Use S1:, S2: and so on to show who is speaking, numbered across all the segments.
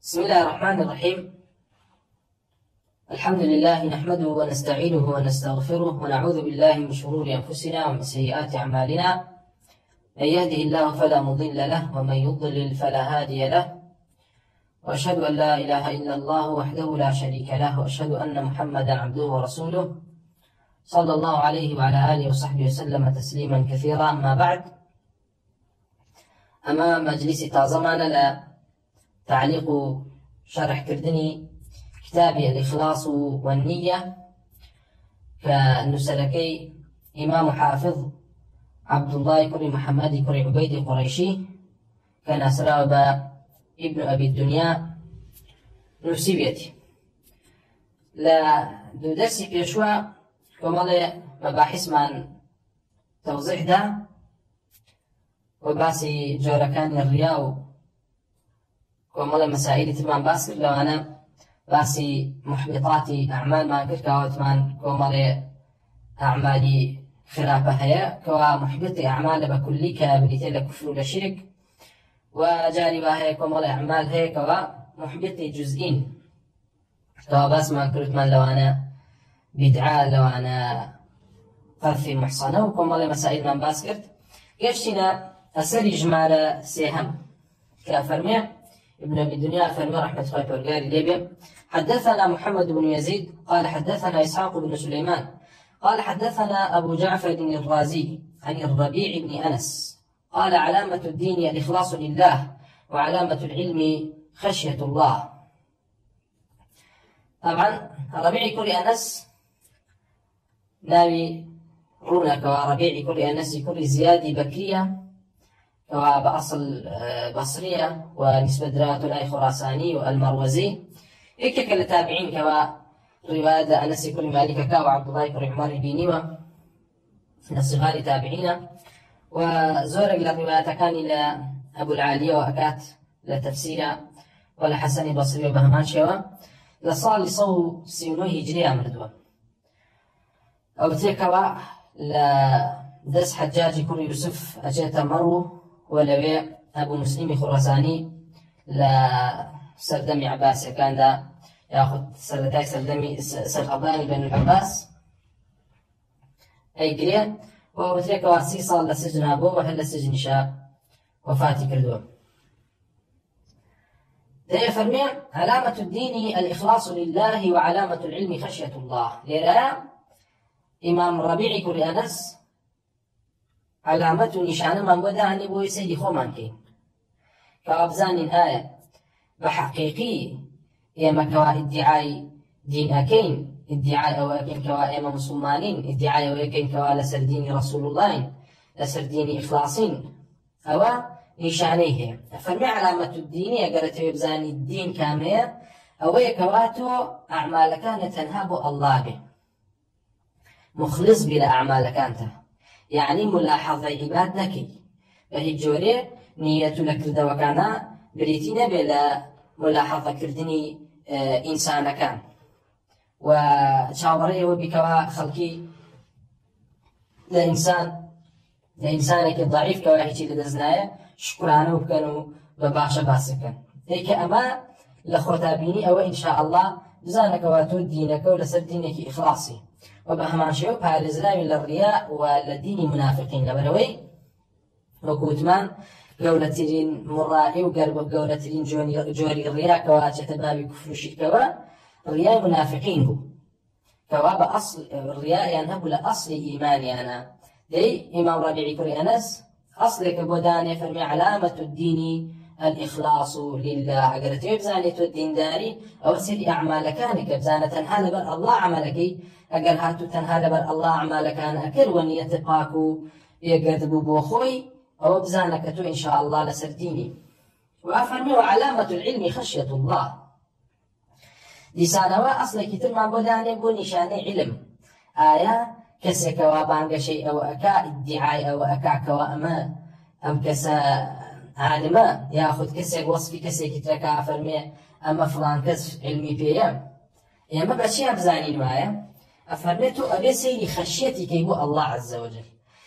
S1: بسم الله الرحمن الرحيم. الحمد لله نحمده ونستعينه ونستغفره ونعوذ بالله من شرور أنفسنا ومن سيئات أعمالنا. من يهده الله فلا مضل له ومن يضلل فلا هادي له، وأشهد أن لا إله إلا الله وحده لا شريك له، وأشهد أن محمدا عبده ورسوله صلى الله عليه وعلى آله وصحبه وسلم تسليما كثيرا. أما بعد، أما مجلس تازمان تعليق شرح كردني كتاب الإخلاص والنية كنسلكي إمام حافظ عبد الله كري محمد كري عبيد قريشي كان أسراب ابن أبي الدنيا نسيبيتي لا دو درسي بيشوا كمالي مباحث من توضيح ده وباسي جوركان الرياو ومالي مسائل تمان باسك لو أنا باسي محبطات أعمال ما كرت كواتمان كومالي أعمالي خلافة هي كوا محبط أعمال بكلي كبريتي لكفر لشرك، وجانبها هي كومالي أعمال هي كوا محبط جزئين كوا بس ما كرت من لو أنا بدعاء لو أنا قذف محصنة وكومالي مسائل من باسكرت قشتنا أسر إجمال سيهم كفرمي ابن أبي الدنيا فرمي رحمة الله والقاري ليبيا. حدثنا محمد بن يزيد قال حدثنا إسحاق بن سليمان قال حدثنا أبو جعفر الرازي عن الربيع بن أنس قال علامة الدين الإخلاص لله وعلامة العلم خشية الله. طبعا ربيع كل أنس ناوي رونك وربيع كل أنس كل زيادة بكرية بأصل بصرية ونسبة دراته الأي خراساني والمروزي إكك التابعين كوا رواية أنس كل مالك كا وعبد الله كل عمر بن من الصغار تابعين، وزورق للرواية كان إلى أبو العالية وأكات لتفسير ولا حسن بصري وبهمان شوا لصال صو سينوه هجرية مردوة أو تيكوا لدس حجاج كل يوسف أجيت مرو ولوي أبو مسلم خراساني لا سردمي عباس كان دا ياخذ سرداي سردمي سرقباني بن العباس أي قرية وبتريك واسي صار لسجن أبوه وهل سجن شاء وفاتي كردوه. ده فرمي علامة الدين الإخلاص لله وعلامة العلم خشية الله. لذا إمام الربيع كل أنس علامة نشانة من بدا أن يبوي سيدي خومان كين كأبزان آية بحقيقي إما كوا ادعاء دين أكين ادعاء أو أكين كوا إما مسلمانين ادعاء أو أكين كوا لسر دين رسول الله لسر دين إخلاصين أو نشانيه. فرمي علامة الدين يقرأت يبزان الدين كامل أو يكواتو أعمال كانت تنهاب الله به مخلص بلا أعمال كانت يعني ملاحظة عباد نكي بهي جوري نية لكرد وكانا بريتين بلا ملاحظة كردني إنسان كان وشاوري وبكوا خلقي لإنسانك ضعيف كواهيتي لدزنايا شكرانا وكانوا بباشا باسكا هيك أما لخوتابيني أو إن شاء الله بزانك واتو دينك ولسر دينك إخلاصي وبهمان شيء بارزلاوي للرياء والدين منافقين لبروي وكوتمان قولتين مرائي وقرب قولتين جوري الرياء كواجة بابي كفر شركوا الرياء منافقين هو كوا بأصل الرياء ينهب لأصل إيماني أنا دي إمام ربيعي كري أنس أصلك بوداني فرمي علامة الدين الإخلاص لله. أقرأت يبزاني الدين داري أو سيدي أعمال كانك بزانة تنهال بر الله عملك أقل هاتو تنهال بر الله عملك أنا أكل ونية تبقاكو يقرد بوخوي أو بزانك تو إن شاء الله لسرديني. وأفرمي وعلامة العلم خشية الله لسانوا أصلك تلمان بوداني بو نشاني علم آية كسك وابانك شيء أو أكا ادعاء أو أكا كواما أم كسا عالما ياخذ كسك وصفي كسك تركا فرمي أما فلان كسف علمي بيام يا ما بشي أبزاني معايا أفرميتو أبي سيري خشيتي كيبو الله عز وجل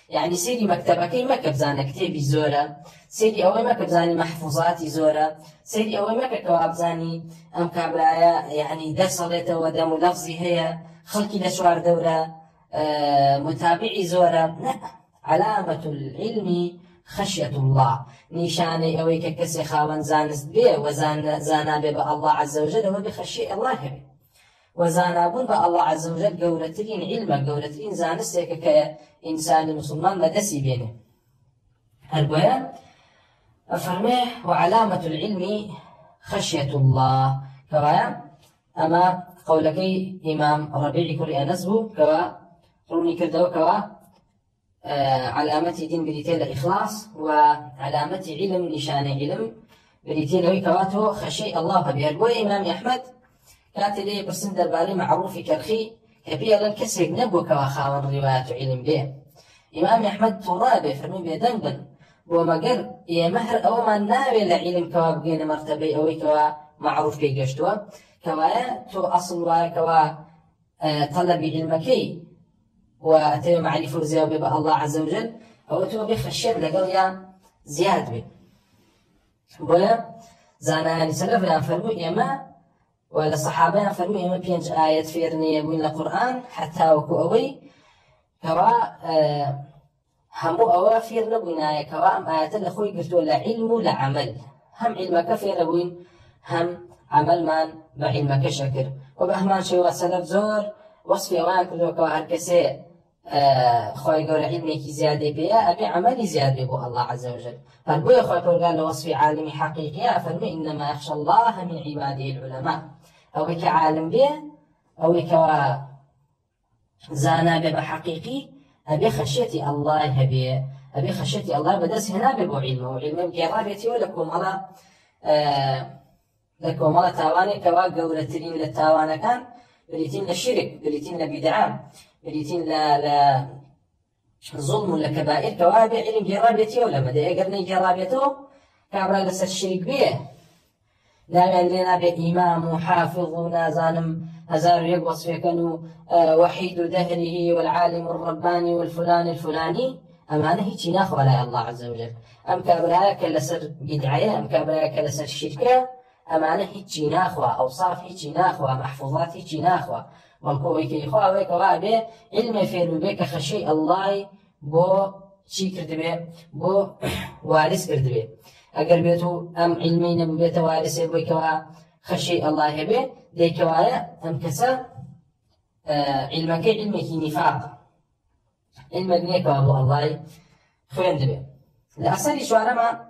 S1: يعني سيري مكتبكي مكة بزانە كتێبی زۆرە، سيري ئەوەی مەکە بزانی مەحفوظاتی زۆرە، سيري ئەوەی مەکە کەوا بزانی ئەم کابرایە یعنی دەسەڵێتەوە دەم و لەفزی هەیە، خەڵکی لە چوار دەورە متابعی زۆرە. علامة العلم خشية الله، نشاني أويك كسي خاوان زانست بيه وزانا بيه الله عز وجل وبخشي الله بيه وزانابون الله عز وجل قولترين علما قولترين زانستك كإنسان مسلمان لدسي بينه. هالبويا أفرميه وعلامة العلم خشية الله كوايا أما قولك إمام ربيعي كرئ نزبو كوا روني كردو كوا علامتي دين بريتيل إخلاص وعلامتي علم نشان علم بريتيل كواتو خشي الله بها. البويا إمام أحمد كانت لي برسم درباري معروف كرخي كبير لن كسرك نبو كوا خاون رواية علم به. إمام أحمد ترابي فرمي بيدنبن ومقر يا مهر أو ما ناوي لعلم كوا بقين مرتبي أو كوا معروف كي قشتوا كوا تو أصل كوا طلب علمكي وأتي معرفة زيادة بها الله عز وجل أو تو بخشيت لقل يا زياد به. بويا زانا يعني سلف يا فرمو يما ولا صحابة فرموا إما بينج آية فيرني من القرآن حتى وكوأوي كوا همو أوا فيرنا بناية كوا أم آيات الأخوي قلتوا لا علم لا عمل، هم علمك فيرنا هم عمل من بعلمك شكر وبهمان شيء وسلف زور وصف أوان كلوا كوا هركسي خوي قول علمك زيادة بيا أبي عملي زيادة بو الله عز وجل. فالبويا خوي قال وصف عالمي حقيقي فرمي إنما يخشى الله من عباده العلماء. أو بك عالم به أو بك زانا به بحقيقي أبي خشيتي الله هبي أبي خشيتي الله بدس هنا ببو علمه وعلمه بقرابتي ولكم على لكم على تاواني كوا قولتين للتاوان كان بريتين للشرك بريتين لبدعام بريتين ظلم لكبائر كوا بعلم قرابتي ولا مدى قرني قرابته كابرا لس الشرك به لا لنا بإمام وحافظ ونازانم هزار يقوص فيكنو وحيد دهره والعالم الرباني والفلان الفلاني أمانه هيك ناخو على الله عز وجل. أم كابراك لسر بدعية أم كابراك لسر شركة أمانه هيك ناخو أوصاف هيك ناخو محفوظات هيك ناخو والكوي كي خوا ويك وابي علم فير بك خشي الله بو شي كردبه بو وارث كردبه اگر بيتو ام علمي نبو بيت وارث بو كوا خشي الله به دي كوايا ام كسا علمك علمك نفاق علمك نيك ابو الله خوين دبه لاصل شو ما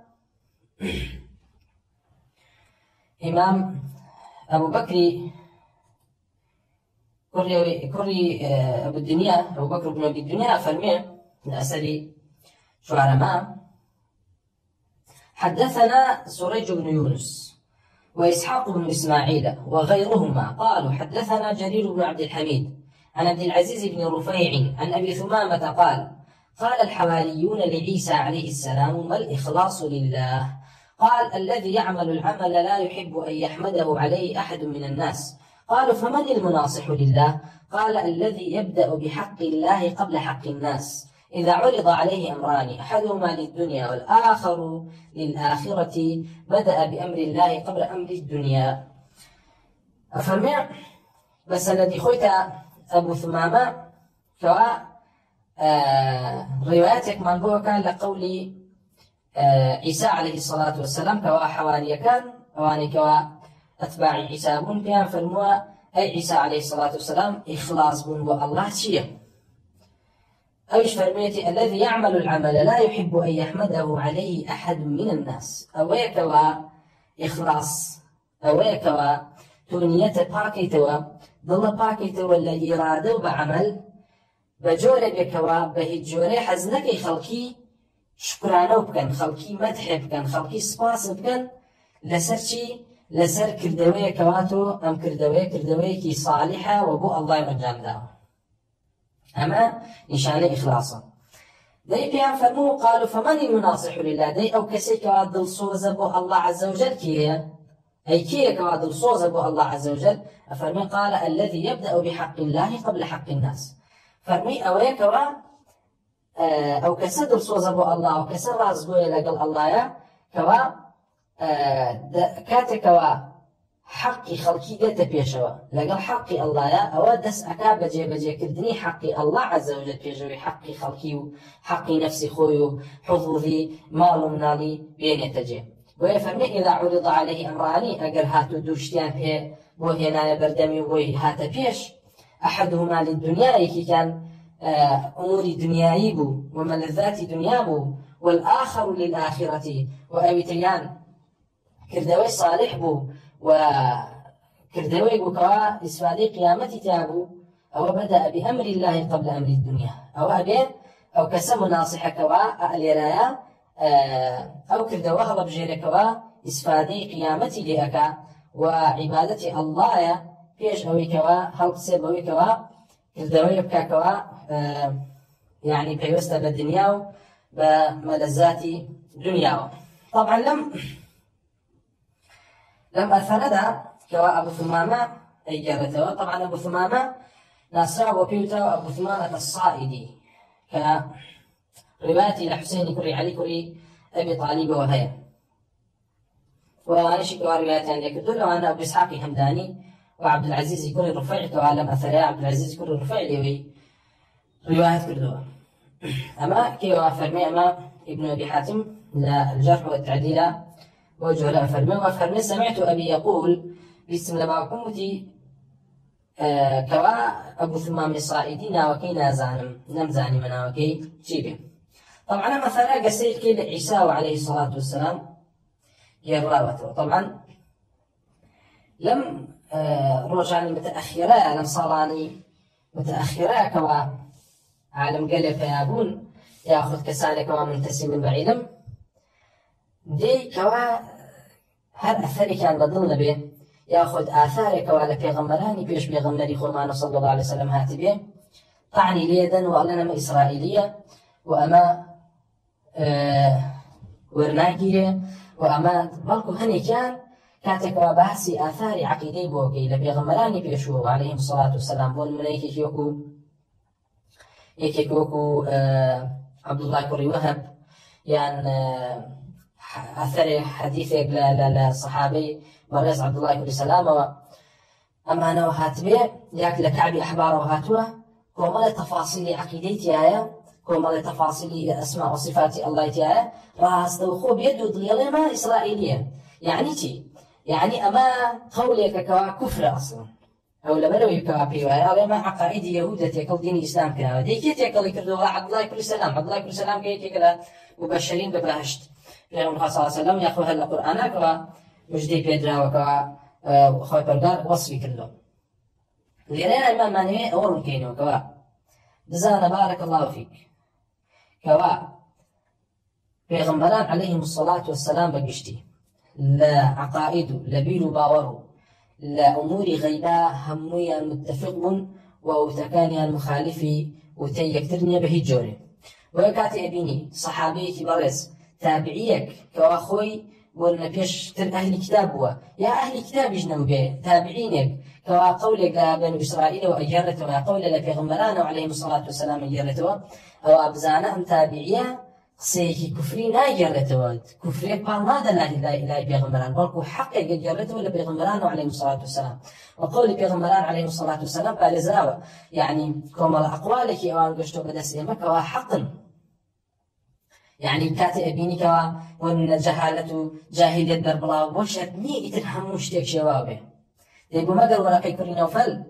S1: امام ابو بكر كري ابو الدنيا ابو بكر بن ابي الدنيا فرمي لاصل شو ما حدثنا سريج بن يونس وإسحاق بن إسماعيل وغيرهما قالوا حدثنا جرير بن عبد الحميد عن عبد العزيز بن رفيع عن أبي ثمامة قال الحواريون لعيسى عليه السلام ما الإخلاص لله؟ قال الذي يعمل العمل لا يحب أن يحمده عليه أحد من الناس. قالوا فمن المناصح لله؟ قال الذي يبدأ بحق الله قبل حق الناس إذا عرض عليه أمران أحدهما للدنيا والآخر للآخرة بدأ بأمر الله قبل أمر الدنيا. أفرمي بس الذي خويت أبو ثمامة كوا رواياتك من هو كان لقول عيسى عليه الصلاة والسلام كوا حواري كان أواني كوا أتباع عيسى بن كان فرموا أي عيسى عليه الصلاة والسلام إخلاص بن والله شيء أيش فرميتي الذي يعمل العمل لا يحب أن يحمده عليه أحد من الناس أويكوا إخلاص أويكوا تونية باكيتوا ضل باكيتوا الذي إرادة بعمل بجورة بكوا بهجورة حزنك خلقي شكرانه بكن خلقي مدح بكن خلقي سباس بكن لسرشي لسر كردوية كواتو أم كردوية كي صالحة وبو الله مجام داو أما نشان إخلاصا دي بيان فرمو قالوا فمن المناصح لله دي أو كسي كوادل صوزة بو الله عز وجل كيه أي كيه كوادل صوزة بو الله عز وجل فرمي قال الذي يبدأ بحق الله قبل حق الناس فرمي أويكوا ئەو کەسە دڵسۆزە بۆ ئەڵڵا و کەسە ڕازگۆیە لەگەڵ ئەڵڵایە کەوا کاتێکەوە حەقی خەڵکی دێتە پێشەوە لەگەڵ حەقی ئەڵڵایە ئەوە دەست ئەکا بە جێبەجێکردنی حەقی ئەڵڵا عەزە وەجەل پێشەوەی حەقی خەڵکی و حەقی نەفسی خۆی و حظوظی ماڵ و مناڵی بێنێتە جێ. بۆیە فەرمێ ئیذا عوریض عەلەیه ئەمرانی ئەگەر هاتوو دوو شتیان پێ بۆ هێنایە بەردەمی و بۆی هاتە پێش ئەحەدهما للدنیا یەکێکیان ئوموری دنیایی بوو و مەلەذاتی دنیا بوو والآخر للآخرة وأويتيان كردوي صالح بو وكردوي بكوا إسفادي قيامتي تابو أو بدأ بأمر الله قبل أمر الدنيا أو أبين أو كسم ناصح كوا أليرايا أو كردوي هلا بجير كوا إسفادي قيامتي لأكا وعبادتي الله فيش أوي كوا هل سيبوي كوا كردوي بكا كوا يعني بيوستا بالدنيا بملذات دنيا. طبعا لم أثندا كوا أبو ثمامة إجابته. طبعا أبو ثمامة ناسا وبيوتا أبو ثمامة الصائدي كرواية لحسين كري علي كري أبي طالب وهي وأنا شكوا روايات عندك دول وأنا أبو إسحاق همداني وعبد العزيز كري رفيع كوا لم أثريا عبد العزيز كري رفيع لي روايات كردوها. أما كيوا فرمي أما ابن أبي حاتم لا الجرح والتعديل وجه لا فرمي وفرمي سمعت أبي يقول باسم لباكمتي كوا أبو ثمام الصائدين وكي نازانم نمزاني منا وكي جيبه. طبعا مثلا قسيت كي عيسى عليه الصلاة والسلام يراوته. طبعا لم رجعني متأخرة لم صاراني متأخرة كوا عالم قلب فيابون ياخذ كسانك كوا منتسم بعلم دي كوا هر أثري كان بدلنا به ياخذ آثار كوا لبيغمراني بيش بيغمري خرمان صلى الله عليه وسلم هاتبه طعني ليدا وألنا ما إسرائيلية وأما ورناكية وأما بلكو هني كاتك وباسي آثار عقيدي بوكي لبيغمراني بيشو عليهم الصلاة والسلام بول ملايكي يوكو يكيكوكو عبد الله كري وهب يعني أثر حديثك للصحابي مريز عبد الله كري سلامة أما أنا وهاتبه ياك لكعبي أحبار وهاتوه كومال تفاصيل عقيدتي آية كومال تفاصيل أسماء وصفات الله تعالى راس دوخو بيدو ضيالي ما إسرائيلية يعني تي يعني أما قولك كوا كفر أصلا أو لبلوي كوا بيوايا ما عقائد يهودة يكل دين الإسلام كنا دي كي تيكل يكردوا عبد الله كل سلام عبد الله كل سلام كي تيكلا مبشرين ببهشت لأن صلى الله عليه وسلم يأخذ القرآن كوا مجدي بيدرا وكوا خوي بردار وصفي كله لأن الإمام مانوي أول كينو كوا جزانا بارك الله فيك كوا پیغمبران عليهم الصلاة والسلام بقشتي لا عقائد لبيل باورو لا أمور غيبا همويا متفق وتكانيا مخالفي وتيكترني به جوري ويكاتي أبيني صحابيتي برز تابعيك كواخوي ولنا بيش تر أهل كتاب هو يا أهل كتاب يجنوا به تابعينك كوا قولك بنو إسرائيل وأجرته وقول لبيغمران عليهم الصلاة والسلام أجرته أو أبزانهم تابعيه سيكي كفري لا جرته كفري قال ماذا لا بيغمران بلكو حق جرته ولا بيغمران عليه الصلاة والسلام وقول بيغمران عليه الصلاة والسلام قال زراوة يعني كما الأقوالك أو قشتو بدس إمك وحق يعني كاتي أبيني كوا وأن جهالة جاهلية درب الله وشت مي يتنحموش تيك شوابه يقول ما قال ولا كيكوري نوفل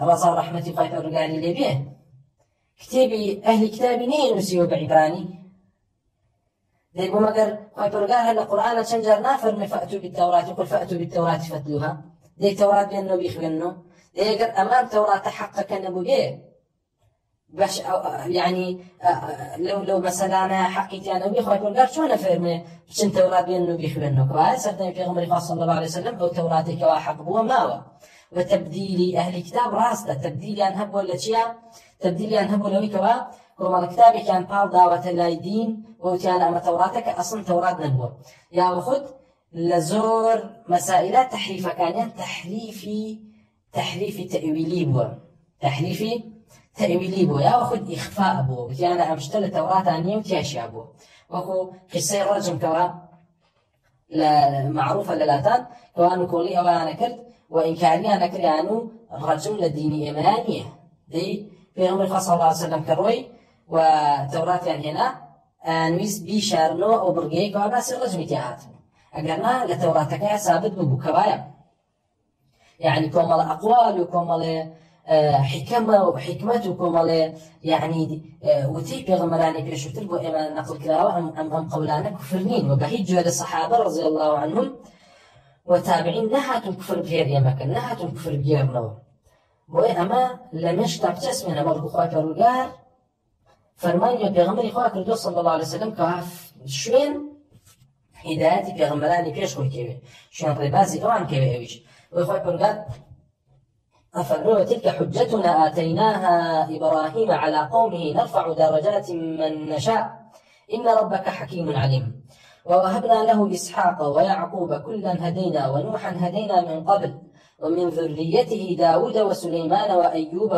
S1: رضا رحمتي قايت الرجالي اللي بيه كتابي أهل كتابي نين نسيو بعبراني يقول ما قال قايت الرجال القرآن شنجرنا فرمي فأتوا بالتوراة يقول فأتوا بالتوراة فتلوها دي التوراة بينه بيخبنه دي قال أمام توراة حقك النبو بيه باش يعني لو مثلا حقيتي انا وبي خويا قال شو انا فهمي باش التوراة بينه بيخبنه كويس سردنا في غمر صلى الله عليه وسلم او توراتك وحق بو ماوى وتبديل اهل كتاب راسته تبديل انهب ولا شيء تبديل انهب ولا كوا وما الكتاب كان قال دعوة اللايدين وكان اما توراتك اصلا توراة نبوة يا وخد لزور مسائل تحريف كان تحريفي تأويلي بو تأويلي بو يا أخذ إخفاء بو يعني أمشتل التوراة عني وتياشي أبو وأخو قصة الرجم كوا معروفة للاتان كوانو كولي أوانا كرد وإن كان أنا كريانو الرجم للدين إيمانية دي في عمر صلى الله عليه وسلم كروي وتوراة يعني هنا نويس بيشارنو أو برقيك وباس الرجم تيهاتن أقرنا لتوراتك ثابت ببو كبايا يعني كومال أقوال وكومال حكمة وحكمة وكومال يعني وتي بيغمراني بيشوتر بو إما نقل كلاوة أم قولانا كفرنين وبهيج الصحابة رضي الله عنهم وتابعين نهاتم كفر بغير يمكن نهاتم كفر بغير نو بو أما لم يشتب تسمنا مرضو خواك الرجال فرمان بيغمري خواك الرسول صلى الله عليه وسلم كواف شوين هدايتي بيغمراني بيشوي كيوي شوين ربازي أوان كيوي أويش وخواك الرجال أفرموا تلك حجتنا آتيناها إبراهيم على قومه نرفع درجات من نشاء إن ربك حكيم عليم ووهبنا له إسحاق ويعقوب كلا هدينا ونوحا هدينا من قبل ومن ذريته داود وسليمان وأيوب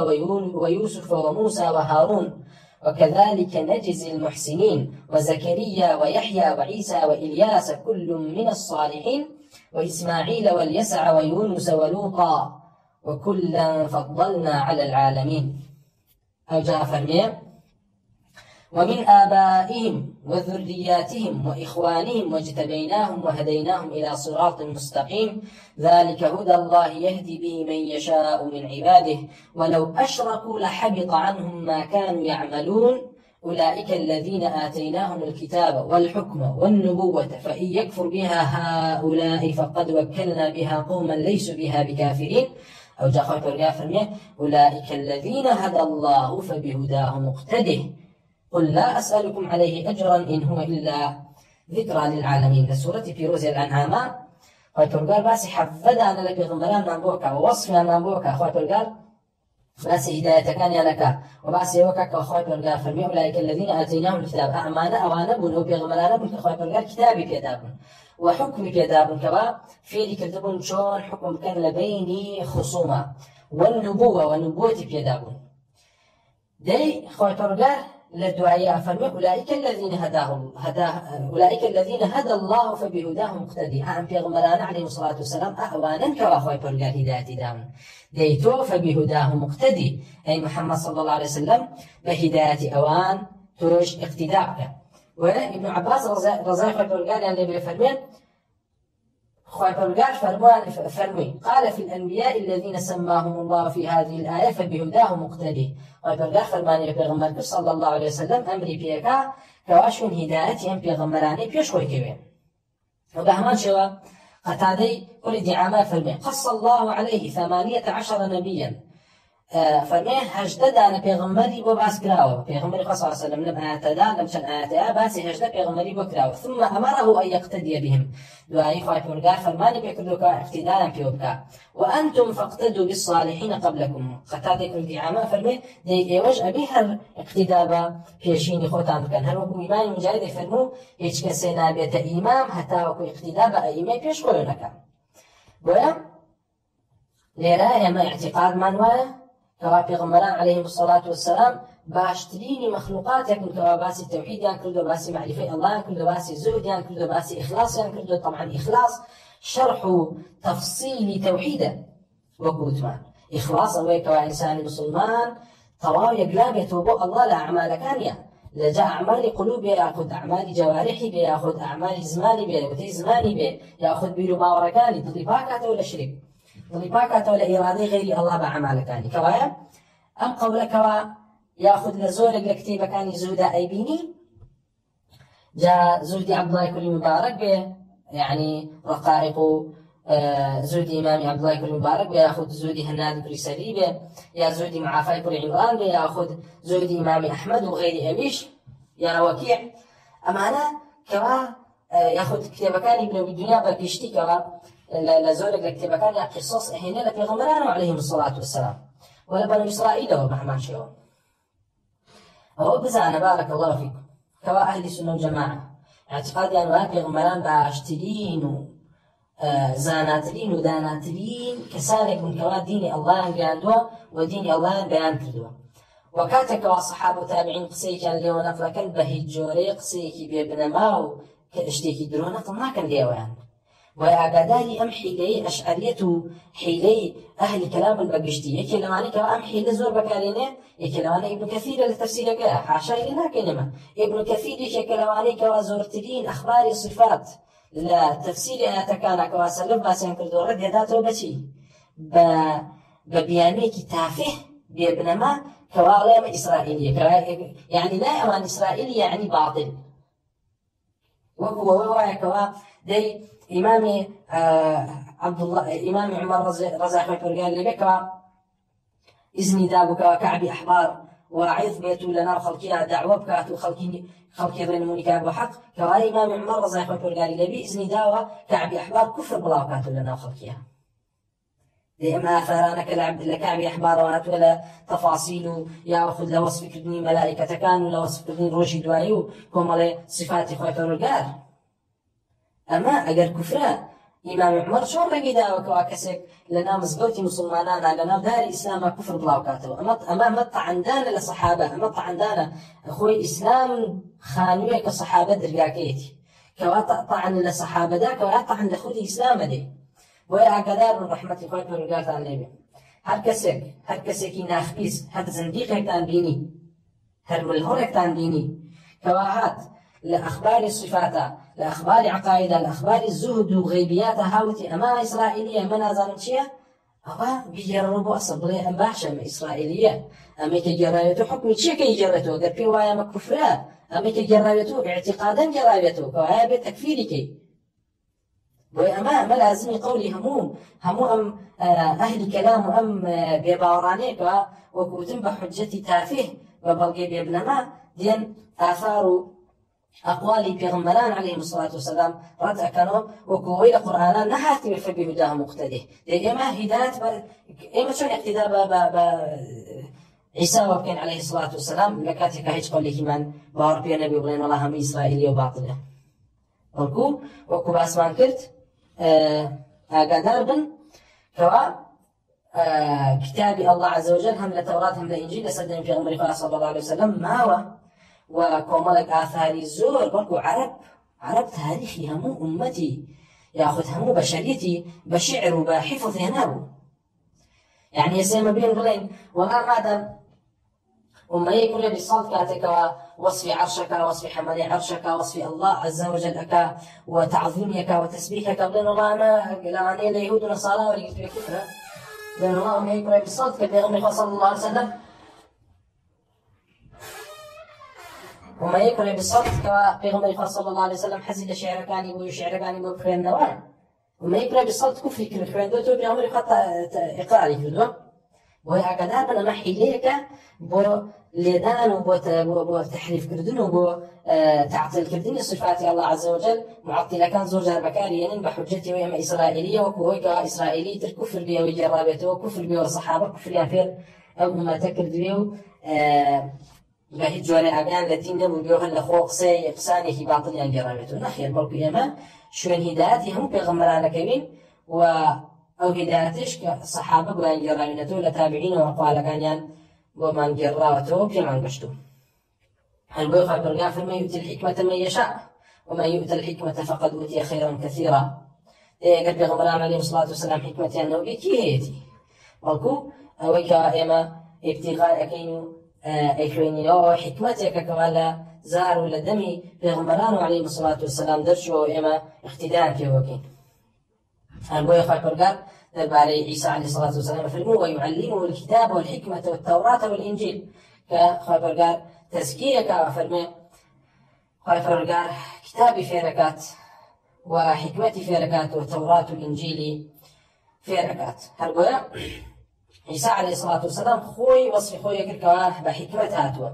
S1: ويوسف وموسى وهارون وكذلك نجزي المحسنين وزكريا ويحيى وعيسى وإلياس كل من الصالحين وإسماعيل واليسع ويونس ولوطا وكلا فضلنا على العالمين أو جاء فرميه ومن آبائهم وذرياتهم وإخوانهم واجتبيناهم وهديناهم إلى صراط مستقيم ذلك هدى الله يهدي به من يشاء من عباده ولو أشركوا لحبط عنهم ما كانوا يعملون أولئك الذين آتيناهم الكتاب والحكم والنبوة فإن يكفر بها هؤلاء فقد وكلنا بها قوما ليسوا بها بكافرين أو جاء خوي فرميه أولئك الذين هدى الله فبهداه مقتده قل لا أسألكم عليه أجرا إن هو إلا ذكرى للعالمين لسورة فيروز الأنعام خوي قال باسي حفظنا لك غمران نامبوكا ووصفنا نامبوكا خوي قال باسي هداية كان لك وباسي وكاك خوي قال فرميه أولئك الذين آتيناهم الكتاب أعمانا أوانا بنه بغمران بن خوي قال كتابي بيدابن وحكم بيدابن كوا في كتبون شون حكم كان لبيني خصومة والنبوة ونبوة بيدابن دي خوي قال للدعاء فرمي أولئك الذين هدى الله فبهداه مقتدي أعم بيغمران عليه الصلاة والسلام أعوانا كواخوي برقال هداية داون ديتو فبهداه مقتدي أي محمد صلى الله عليه وسلم بهداية أوان تروش اقتداءك وابن عباس رضي خوي برقال يعني بيفرمين خوي برقال فرمي قال في الأنبياء الذين سماهم الله في هذه الآية فبهداه مقتدي خوي برقال فرماني بيغمرك صلى الله عليه وسلم أمري بيكا كواشون هداية بيغمراني بيش خوي كوين وبهمان شوا قتادي كل دعامة فرمي قص الله عليه 18 نبيا فرمي هجددان بيغمري وباس كراوة بيغمري صلى الله عليه وسلم لم آتدان لم شن آتها باسي هجدد بيغمري وكراوة ثم أمره أن يقتدي بهم دعائي خواهي برقار فرماني بيكردوك اقتداء بيوبكا وأنتم فاقتدوا بالصالحين قبلكم قتادي كل دعامة فرمي دي ايوج أبيهر اقتداء بيشيني خوتان بكن هل وكو إيمان مجاهد فرمو يجك سينابية إمام حتى وكو اقتداء أئمة بيش قولونك بويا ليرا يما اعتقاد منوايا كوا پیغمبران عليهم الصلاة والسلام باشتريني مخلوقات يكن كوا باسي التوحيد يعني كردو باسي معرفة الله يعني كردو باسي زهد يعني كردو باسي إخلاص يعني كردو طبعا إخلاص شرح تفصيل توحيدا وقوتمان إخلاص أوي كوا إنسان مسلمان طواو يقلاب يتوبوا الله لأعمال كانية لجاء أعمال قلوب يأخذ أعمال جوارحي بيأخذ أعمال زماني بيأخذ زماني بيأخذ بيرو ما وركاني تضيفاكات ولا شريك ضليباكات ولا إرادة غير الله بعمل كاني كوايا أم قول كوا يأخذ لزور لكتيبة كاني زودا أيبيني جاء زودي عبد الله كل مبارك به يعني رقائق زودي إمام عبد الله كل مبارك بيأخذ زودي هناد كل سليبة يا زودي معافى كل عمران بيأخذ زودي إمام أحمد وغير أبيش يا وكيع أمانة كوا يأخذ كتيبة كاني بنو الدنيا بكشتي كوا لزورك لكتب كان قصص هنا لبيغمران عليهم الصلاة والسلام ولا بنو إسرائيل ومهما شئوا أو بزعنا بارك الله فيكم كوا أهل السنة والجماعة اعتقادي أنه بيغمران باشترين زاناترين وداناترين كسالك من كوا ديني الله بياندوا وديني الله بيان كردوا وكاتك وصحابة تابعين قسي كان ليو نقل كان بهي جوري قسي كي بيبنما وكاشتيكي درو نقل ما كان ليو يعني وأعدادي أم حيلي أشعرية حيلي أهل كلام البقشتي يكلماني كأم حيلي زور بكارينه يكلماني ابن كثير للتفسير كا حاشا لنا كلمة ابن كثير يكلماني كوازورتين أخبار صفات لا تفسير أتكانا كواسلف باسين كردو رد يداتو بشي ببياني كتافه بابنما كواليم إسرائيلية يعني لا أمان إسرائيلي يعني باطل وهو كوا دي إمام عبد الله إمام عمر رضي الله عنه لك إذن دابك وكعب أحبار وعظ بيت لنا خلقها دعوة بكات خلقي بين منكاب وحق كوا إمام عمر رضي الله عنه قال لي إذن داوة كعب أحبار كفر بلا وكات لنا خلقها لما أثارانك لكعب أحبار وانت ولا تفاصيل يأخذ لوصف كدني ملائكة كانوا لوصف كدني روشي دوايو كما صفات خوي الرجال أما أجر كفرة إمام عمر شو رجدا وكوكسك لنا مزبوتي مسلمانا لنا دار إسلام كفر بلاوكاته أما مط عندنا لصحابة مط عندنا أخوي إسلام خانوية كصحابة درجاكيتي كواطع طعن لصحابة ذاك كواطع عند أخوي إسلام دي ويا قدار من رحمة خوي الرجال عن النبي هركسك يناخبيس هذا زنديق كان ديني هرملهورك كان ديني كواهات لأخبار الصفات لأخبار عقائد لأخبار الزهد وغيبيات هاوتي أما إسرائيلية من أزانتشيا أما بيجربوا أصبلي أم باشا إسرائيلية أما كجرايته حكم شيء كيجرته قد في رواية مكفرة أما كجرايته اعتقادا جرايته كوهاي بتكفيرك وأما ما لازم قولي همو أم أهل كلام أم بباورانيك وكتم بحجتي تافه وبلغي بابنما دين آثار أقوال بيغمران عليهم الصلاة والسلام رد كانوا وكويل القرآن نهاتي بالفبي هداه مقتده إما هداية إما شون اقتداء عيسى وكان عليه الصلاة والسلام لكاتك هيج قول لك من بار بي نبي بغين الله هم إسرائيلي وباطله وكو باسمان كرت أقدار بن كوا كتاب الله عز وجل هم لتوراة هم لإنجيل لسدنا في غمر صلى الله عليه وسلم ما هو وكوملك آثار الزور بركو عرب تاريخي همو أمتي يأخذ همو بشريتي بشعر وبحفظ هناو يعني يسمى بين بلين وما مادام وما يكون بالصوت كاتك وصف عرشك وصف حمل عرشك وصف الله عز وجل أكا وتعظيمك وتسبيحك بلين الله ما لأني اليهود ونصارى ولقيت بكفرة لأن الله ما يكون بالصوت كبير صلى الله عليه وسلم وما يكون بالصوت كبيغمبر صلى الله عليه وسلم حزن شعر كان وشعر كان بكفر النوان وما يكون بالصوت كفر كفر دوتو بيغمبر خط إقراري كردو وهي قدار بنا محي ليك بو ليدان وبو تحريف كردن وبو تعطيل كردن صفات الله عز وجل معطلة كان زور جار بكاري يعني بحجتي ويما إسرائيلية وكوهيك إسرائيلي تركفر بيه ويجرابته وكفر بيه والصحابة كفر يافير أو ما تكرد بيه بهي جواري أبيان التي نمو بيوهن لخوق يقساني في باطل ينجرابته نخير بلقو يما شوين هداياتي هم بيغمرانا كبين أو هداياتش كصحابة بلان جرابته لتابعين وقال كان ومن جراته بمن قشته هل بيخا برقا فما يؤتي الحكمة من يشاء ومن يؤتي الحكمة فقد أوتي خيرا كثيرا قد بيغمران عليه الصلاة والسلام حكمة أنه بكي هيتي بلقو أويكا إما ابتغاء كينو أيكويني أو حكمتك كمالا زار لدمي بيغمران عليه الصلاة والسلام درشوا إما اقتداء كيوكين البوي خايبرقار درباري عيسى عليه الصلاة والسلام فرموه ويعلمه الكتاب والحكمة والتوراة والإنجيل كخايبرقار تزكية فرمي خايبرقار كتابي في ركات وحكمتي في ركات والتوراة والإنجيل في ركات البوي عيسى عليه الصلاة والسلام خوي وصف خوي كركواه بحكمة هاتوا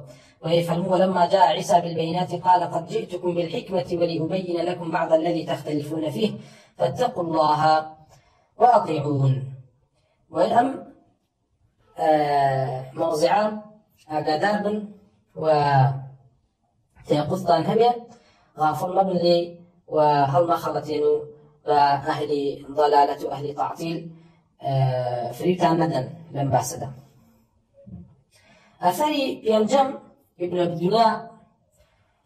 S1: ويفهموا لما جاء عيسى بالبينات قال قد جئتكم بالحكمة ولأبين لكم بعض الذي تختلفون فيه فاتقوا الله وأطيعون والأم موضعان أقدار وتيقظتان هبيا غافر مبن لي وهل ما خلطين بأهل ضلالة أهل تعطيل فريتان مدن لم باسدا أثري بينجم ابن الدنيا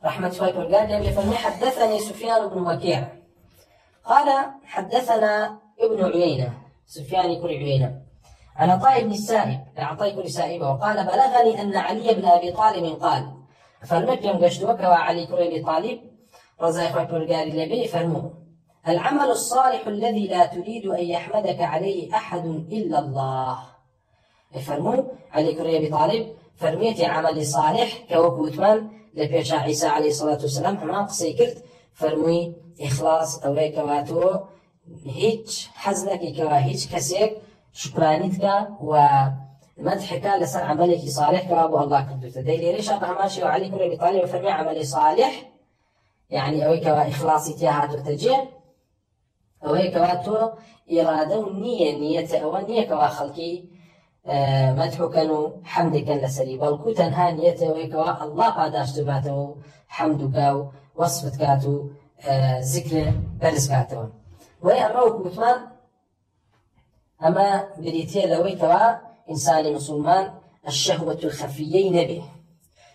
S1: رحمة الله قال لي حدثني سفيان بن وكيع قال حدثنا ابن عيينة سفيان بن عيينة عن عطاء بن السائب عطاء بن السائب وقال بلغني أن علي بن أبي طالب قال فرمت يوم قشتوك وعلي بن أبي طالب رضي الله عنه قال فرموا العمل الصالح الذي لا تريد أن يحمدك عليه أحد إلا الله. فرموا علي بن أبي طالب فرميتي عمل صالح كوكوتمان لبيشا عيسى عليه الصلاة والسلام همان قصي كرت فرموي إخلاص أو كواتو هيج حزنك كوا هيج كسيك شكرانيتك ومدحك لسر عملك صالح كوابو الله كنت تديلي ريشا بهماشي وعلي بن أبي طالب فرمي عملي صالح يعني أو كوا إخلاصي تيهاتو تجي أو كواتو إرادة نية أو نية كوا خلقي مدحو كانوا حمدك لسري بلكو تنها نيته ويكوا الله قاداش تباتو حمدك وصفتك ذكر برزكاتو ويأمروا كوتمان أما بريتيا لويكوا إنسان مسلمان الشهوة الخفيين به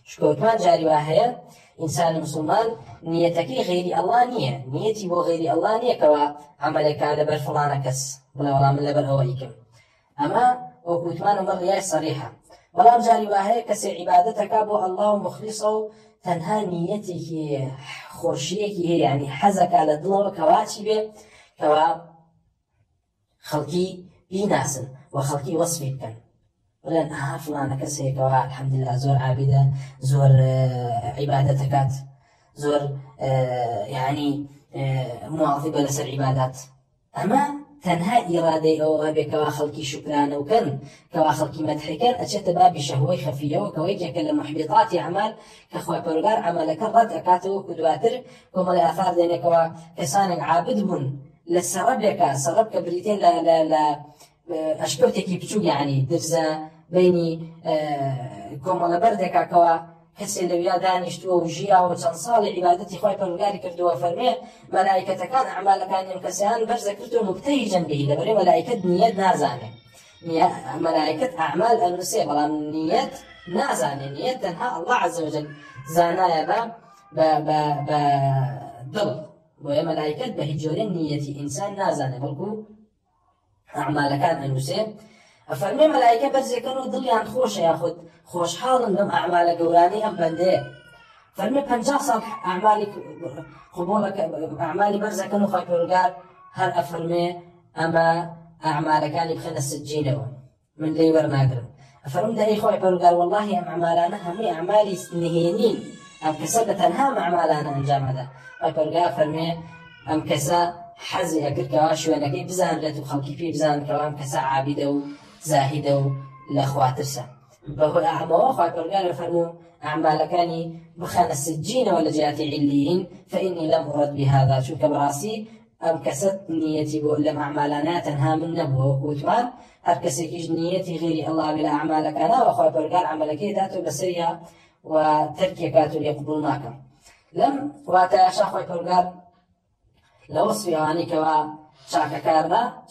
S1: شكوتمان جاري واهية إنسان مسلمان نيتك غير الله نيتي وغير الله نية كوا عملك لبر فلانكس ولا من لبر أويكم أما وكوتمان مريا صريحة ولا جاري واهي كسي عبادتك أبو الله مخلصه تنها نيته خرشيك يعني حزك على دلو كواتبه كوا خلقي بناس وخلقي وصفي كان ولن فلان كسي كوا الحمد لله زور عابدة زور عبادتك زور يعني مواظبة لسر عبادات أما تنها إرادة أو غبي كوا خلقي شكرانه وكن كوا خلقي مدحكن أشت باب شهوة خفية وكويجك لمحبطات أعمال كخوي برجار عملك الرد أكاتو كدواتر كم الآثار دينك كوا كسانك عابد من لسربك سربك بريتين لا أشكوتك بتشو يعني درزة بيني كم لبردك كوا كسي لو يادانشتو وجيا وتنصال عبادتي خوي برغاري كردو فرمي ملائكة كان أعمال كان يمكسان برز كردو مبتهجا به لبري ملائكة نية نازانة ملائكة أعمال النسي بلا نية نازانة نية تنها الله عز وجل زانايا ضل ويا ملائكة بهجورين نية إنسان نازانة بلكو أعمال كان النسي فرمي ملائكة برزي كانوا ضليان خوش ياخد خوش حاضن بم أعمال قوراني أم بندي فرمي 50 سال أعمالك قبولك أعمالي برزي كانوا خايف ورقار هل أفرمي أما أعمال كان يبخن السجينة من لي ورناقر أفرم ده إخوة ورقار والله أم أعمالنا همي أعمالي نهينين أم كسبة هم أعمالنا أنجام هذا ورقار فرمي أم كسا حزي أكر كواش وأنك بزان لتو خلقي في بزان كوام كسا عابده زاهده لأخواترسا فهو أعمى أخوات ورقال فرموا أعمال كاني بخان السجين ولا جهات عليين فإني لم أرد بهذا شو كبراسي أم كست نيتي بألم أعمالنا تنها من نبوة وكوتمان هركسيكيش نيتي غيري الله بلا أعمال كان وأخوات ورقال عملك ذاته بسرية وتركيكات يقبلناك لم واتاشا أخوات ورقال لوصفي عنك شاك كارنا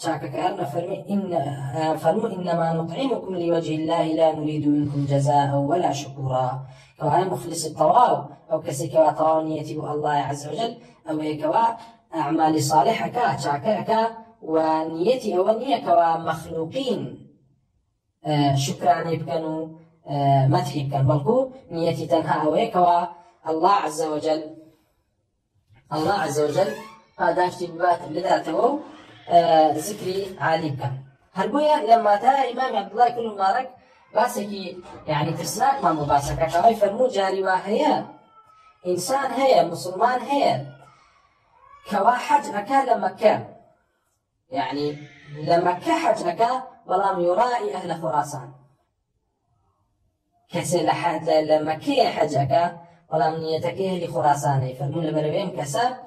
S1: فرموا إنما نطعمكم لوجه الله لا نريد منكم جزاء ولا شكورا كوا مخلص الطواو أو كسكوا طاونية الله عز وجل أو كوا أعمال صالحة شاكا ونيتي أو نية كوا مخلوقين شكرا يبكنوا مدح يبكن بلكو نيتي تنها أو كوا الله عز وجل هذا بات لذاته ذكري عالي كان هربويا لما تا إمام عبد الله كل مبارك باسكي يعني ترسناك ما مباسكا كواي فرمو جاري واهيا إنسان هي مسلمان هي كوا حج أكا لمكة يعني لمكة حج أكا بلام يرائي أهل خراسان كسي لحد لمكة حج أكا بلام نيتكيه لخراساني فرمو لبروين كسا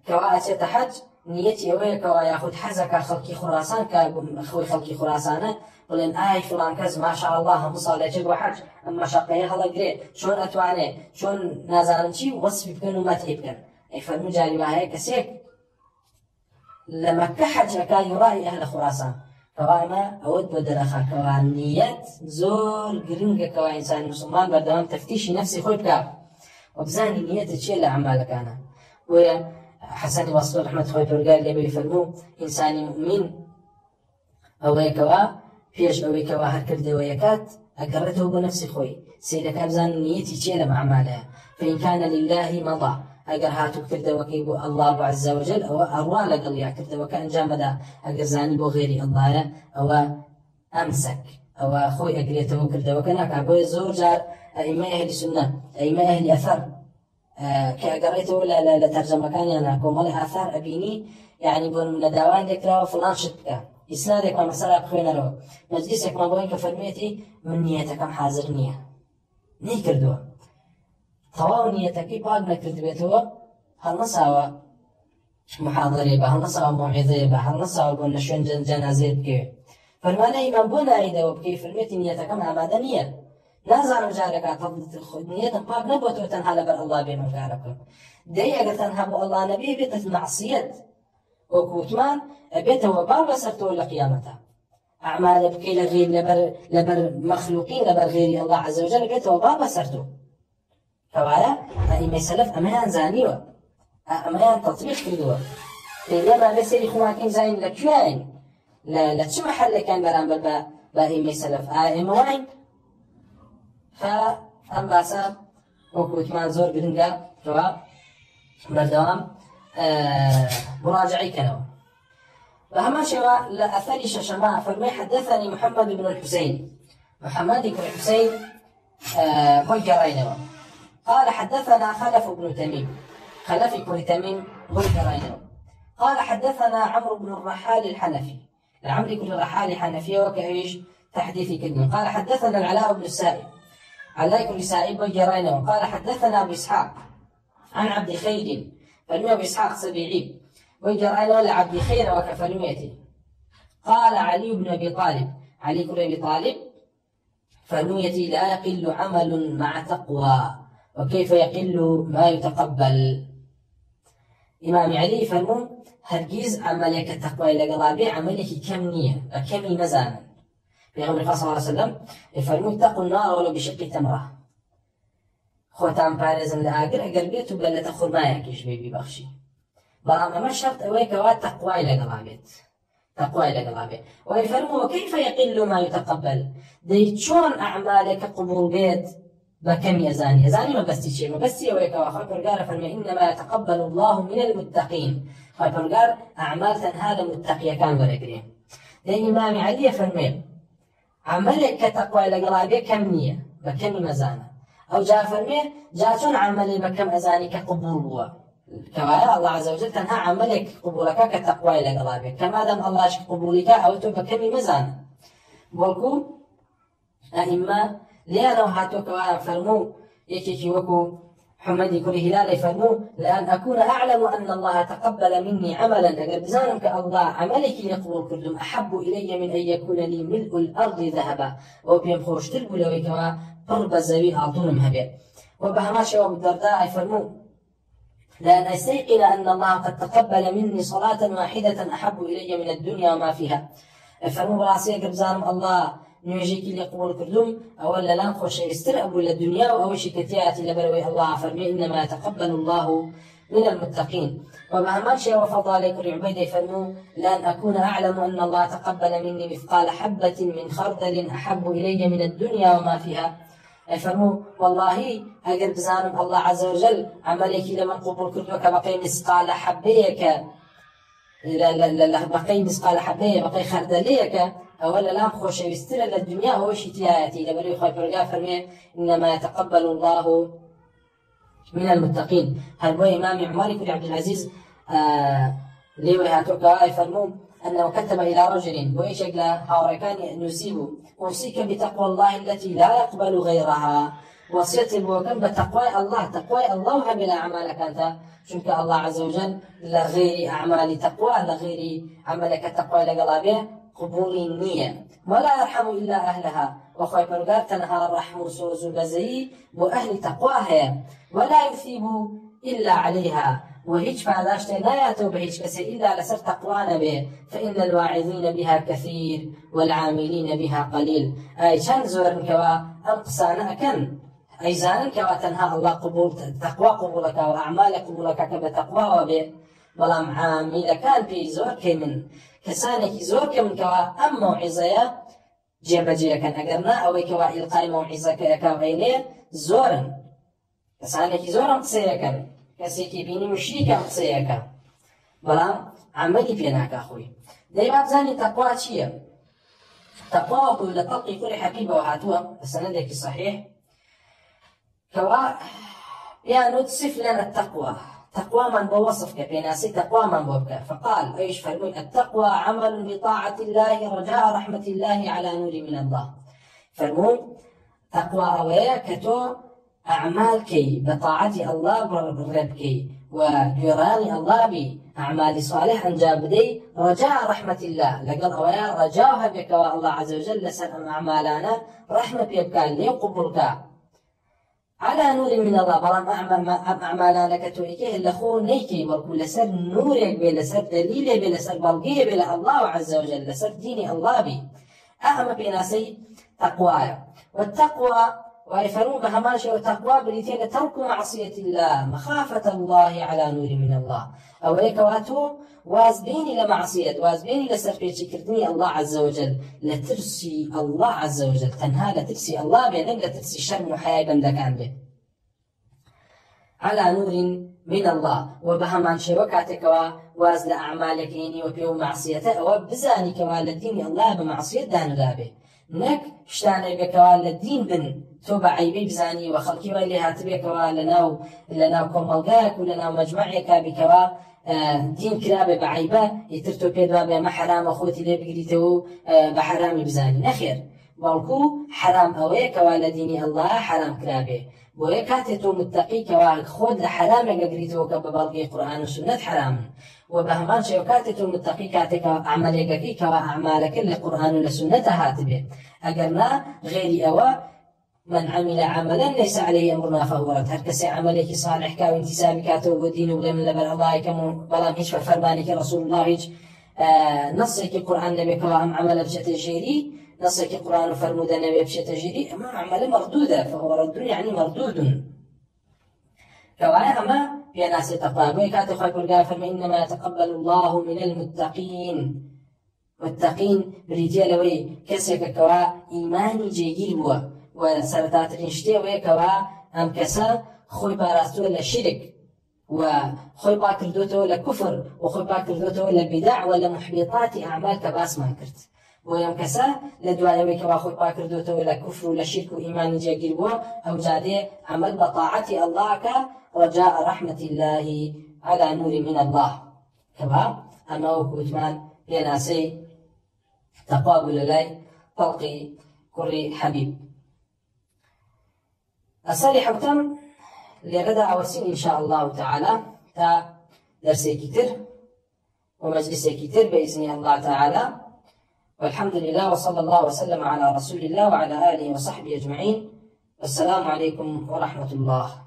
S1: كوا أتي تحج نيتي أوي كوا ياخد حزك خلقي خراسان كأخوي خلقي خراسانه قلن فلان كز ما شاء الله مصالح جل وحج أما شقيه هلا قري شون أتوانه شون نازلن شيء وصف بكن وما تبكن فرمو جاري وهاي كسيك لما كحج كان يراعي أهل خراسان كوانا أود بدرخا كوان نية زور قرنجة كوان إنسان مسلمان بردوام تفتيش نفسي خوي بكاب وبزاني نية تشيل أعمالك أنا وحسن بصري رحمة خوي برقال اللي بيفرمو إنساني مؤمن أو يكوا فيش أو يكوا هالكرد ويكات أقرته بنفسي خوي سيدك أبزان نيتي تشيل أعمالها فإن كان لله مضى أجر هاتو كرد وكيبو الله عز وجل أو أروى لقل يا كرد وكان جامدا أجر زاني بو غيري الله أو أمسك أو أخوي أجريته كرد وكان أكابو زور جار أئمة أهل السنة أئمة أهل أثر كأجريته لا ترجمة كان أنا كمال أثر أبيني يعني بون نداوان ذكره فلان شتك إسنادك ما مسألة بخوينا له مجلسك ما بوين كفرميتي من نيتك كم حاضر نية ني كردوه طواو نيتك باق نكرد بيتوه هل نساوى محاضرة به هل نساوى موعظة به هل نساوى قلنا شون جنازة بكي فرمانا إمام بونا عيدة وبكي فرميتي نيتك كم عمادة نية نازع رجالك نيتك باق نبوتو تنها لبر الله بين مكاركم دي أقل تنها بو الله نبي بيتت معصية وكوتمان بيته وبار بسرته لقيامته أعمال بكي لغير لبر مخلوقين لبر غير الله عز وجل بيته وبار بسرته كوالا أئمة سلف أمان زانيوه أمان تطبيق كردوه لما بسيري خواكين زين لكيان لا تشو محل كان بران بأئمة سلف أئمة وين فأم باسا وكوتمان زور قرنقا كوا بردوام مراجعي كانوا فهما شواء لأثري ششماء فرمي حدثني محمد بن الحسين محمد بن الحسين بجرينه قال حدثنا خلف بن تميم خلف بن تميم بجرينه قال حدثنا عمرو بن الرحال الحنفي عمرو بن الرحال الحنفي وكأيش تحديث كلمة قال حدثنا العلاء بن السائب علاء بن السائب بجرينه قال حدثنا أبو إسحاق عن عبد خير فلمي أبو إسحاق سبيعي وجرينه لعبد خير وكفلميته قال علي بن أبي طالب علي بن أبي طالب فلميتي لا يقل عمل مع تقوى وكيف يقل ما يتقبل إمام علي فرمون هرجيز عملك التقوى إلى قلبي عملك كم نية كم مزانا في غمر صلى الله عليه وسلم فرمون اتقوا النار ولو بشق تمرة خوتان بارزن لآقر أقر بيتو بل تخور ما يكيش بيبي بخشي برام ما شرط أويك وات تقوى إلى قلبيت تقوى إلى قلبي ويفرموا وكيف يقل ما يتقبل دي شون أعمالك قبول بيت بكم يزاني ما بس تشي ما بس يويك وخبر قال فرمي إنما يتقبل الله من المتقين خبر قال أعمال هذا متقية كان برقرين دي إمام علي فرمي عملك كتقوى إلى قلبي كم نية بكم مزانة أو جاء فرمي جاءتون عملي بكم أزاني كقبول هو كما الله عز وجل تنهى عملك قبولك كتقوى إلى قلبك كما دام الله يشك قبولك أو تبكم مزانة بولكو أئمة لأنه هاتو كوانا فرمو يكيكي وكو حمدي كل هلال فرمو لأن أكون أعلم أن الله تقبل مني عملا أقل بزانك الله عملك يقبل كردم أحب إلي من أن يكون لي ملء الأرض ذهبا وبيم خوش تلبو لوي كوا قرب الزوي أعطونهم هبه وبهماشي وابو الدرداء فرمو لأن أستيقن أن الله قد تقبل مني صلاة واحدة أحب إلي من الدنيا وما فيها فرمو براسي أقل بزانم الله نيجيك اللي يقول كردم أولا لا نخش يسترأبوا للدنيا وأول شيء كتياتي لبروي الله فرمي إنما يتقبل الله من المتقين ومهما شيء وفضالك العبيد فرمو لأن أكون أعلم أن الله تقبل مني مثقال حبة من خردل أحب إلي من الدنيا وما فيها فرمو والله أقرب زانم الله عز وجل عملك لمن قبول كردك بقي مثقال حبيك بقي مثقال حبية بقي خردليك أولا لا خوش يستر للدنيا هو شتياتي لبري خوي برجع فرمي إنما يتقبل الله من المتقين هل هو إمام عمر بن عبد العزيز ليه هاتوكا فرمو أنه كتب إلى رجل وإيش أجلا هاوركان نسيبه أوصيك بتقوى الله التي لا يقبل غيرها وصية الوكم بتقوى الله بلا أعمالك أنت شنك الله عز وجل لغير أعمال تقوى لغير عملك التقوى لقلابه قبول النية ولا يرحم إلا أهلها وخوي برقار تنهى الرحم سوز بزي وأهل تقواها ولا يثيب إلا عليها وهيج فعلاش لا ياتوا بهيج كسي إلا لسر تقوانا به فإن الواعظين بها كثير والعاملين بها قليل. أي شان زورن كوا أم قسانا أكن أي زانن كوا تنها الله قبول تقوى قبولك وأعمال قبولك كبتقوى وبه بلام عامل كان في زور كمن كسانك زور كمن كوا أم موعظة جێبەجێ کەن ئەگەرنا ئەوەی کەوا ئیلقای مەوعیزەکەیەکە غەیرێ زۆرن کەسانێکی زۆرم قسەیەکەن کەسێکی بینی مشریکە قسەیەکە بەڵام عەمەلی پێ ناکا خۆی. دەیوا بزانی تەقوا چییە؟ تەقوا وەکو لە تەڵقی کوڕی حەبیبەوە هاتووە بە سەنەدێکی صەحیح کەوا پیانوت صف لنا التقوى تقوى من بوصف كبيناسي تقوى من بوبك فقال ايش فرمون التقوى عمل بطاعة الله رجاء رحمة الله على نور من الله فرمون تقوى اويا كتو اعمال كي بطاعة الله بالرب كي وجيران الله بأعمال صالح انجاب دي رجاء رحمة الله لقل اويا رجاها بك الله عز وجل لسن اعمالنا رحمة بك لي قبولك على نور من الله بلام أعمالنا كتويكيه اللي خو نيكي والكو لسر نورك بي لسر دليلي بي لسر بلقيه بي الله عز وجل لسر ديني الله بي أهم بناسي تقوايا والتقوى ويفرون بهماشي وتقوى بريتين ترك معصية الله مخافة الله على نور من الله أو إيكواتو وازبيني لمعصية وازبيني لسرفيتي كردني الله عز وجل لترسي الله عز وجل تنها لترسي الله بينك لترسي شر وحياة بندكان به على نور من الله وبهمان شوكاتك واز لأعمالك إني وبيو معصيته وبزاني كوال الدين الله بمعصية دان رابه نك شتاني بكوال الدين بن توبة عيبي بزاني وخلقي ويلي هاتبه كوا لناو كومالقاك ولناو مجمعيك بكوا دين كلابه بعيبه يترتو بيدوا بما حرام اخوتي لي بقريتو بحرامي بزاني نخير بلكو حرام اوي كوا لديني الله حرام كلابه بوي كاتتو متقي كوا خود لحرام قريتو كببلغي قران وسنه حرام وبهمان شوكاتتو متقي كاتك اعمالك كوا اعمالك القران والسنه هاتبه اجرنا غير اوا من عمل عملا ليس عليه امرنا فهو رد هر كسي عملك صالح كا وانتسابك كاتو ودين وغير لبر الله كم بلام هيش فرمانك رسول الله هيش نصك القران نبي كوا ام عمل بشتى جيري نصك القران فرمود نبي بشتى جيري اما عمل مردوده فهو رد يعني مردود كوايا اما في ناس تقابل كاتو خير فرما انما يتقبل الله من المتقين متقين برجال وي كسك كوا ايماني جيجير هو وسرطات شتي ويكوا ام كسا خوي باراستو للشرك وخوي باكردوتو لكفر وخوي باكردوتو لبدع ولا محبطات اعمال كباس ما كرت ويوم كسا لدوايا ويكوا خوي باكردوتو لكفر ولا شرك وايمان جاكيربو او جادي عمل بطاعه الله رجاء رحمه الله على نور من الله كما اما وكوتمان بيناسي تقابل لي طلقي كري حبيب أسالي حوتم لغدا أوسين إن شاء الله تعالى تا درسي كتير ومجلسي كتير بإذن الله تعالى والحمد لله وصلى الله وسلم على رسول الله وعلى آله وصحبه أجمعين. السلام عليكم ورحمة الله.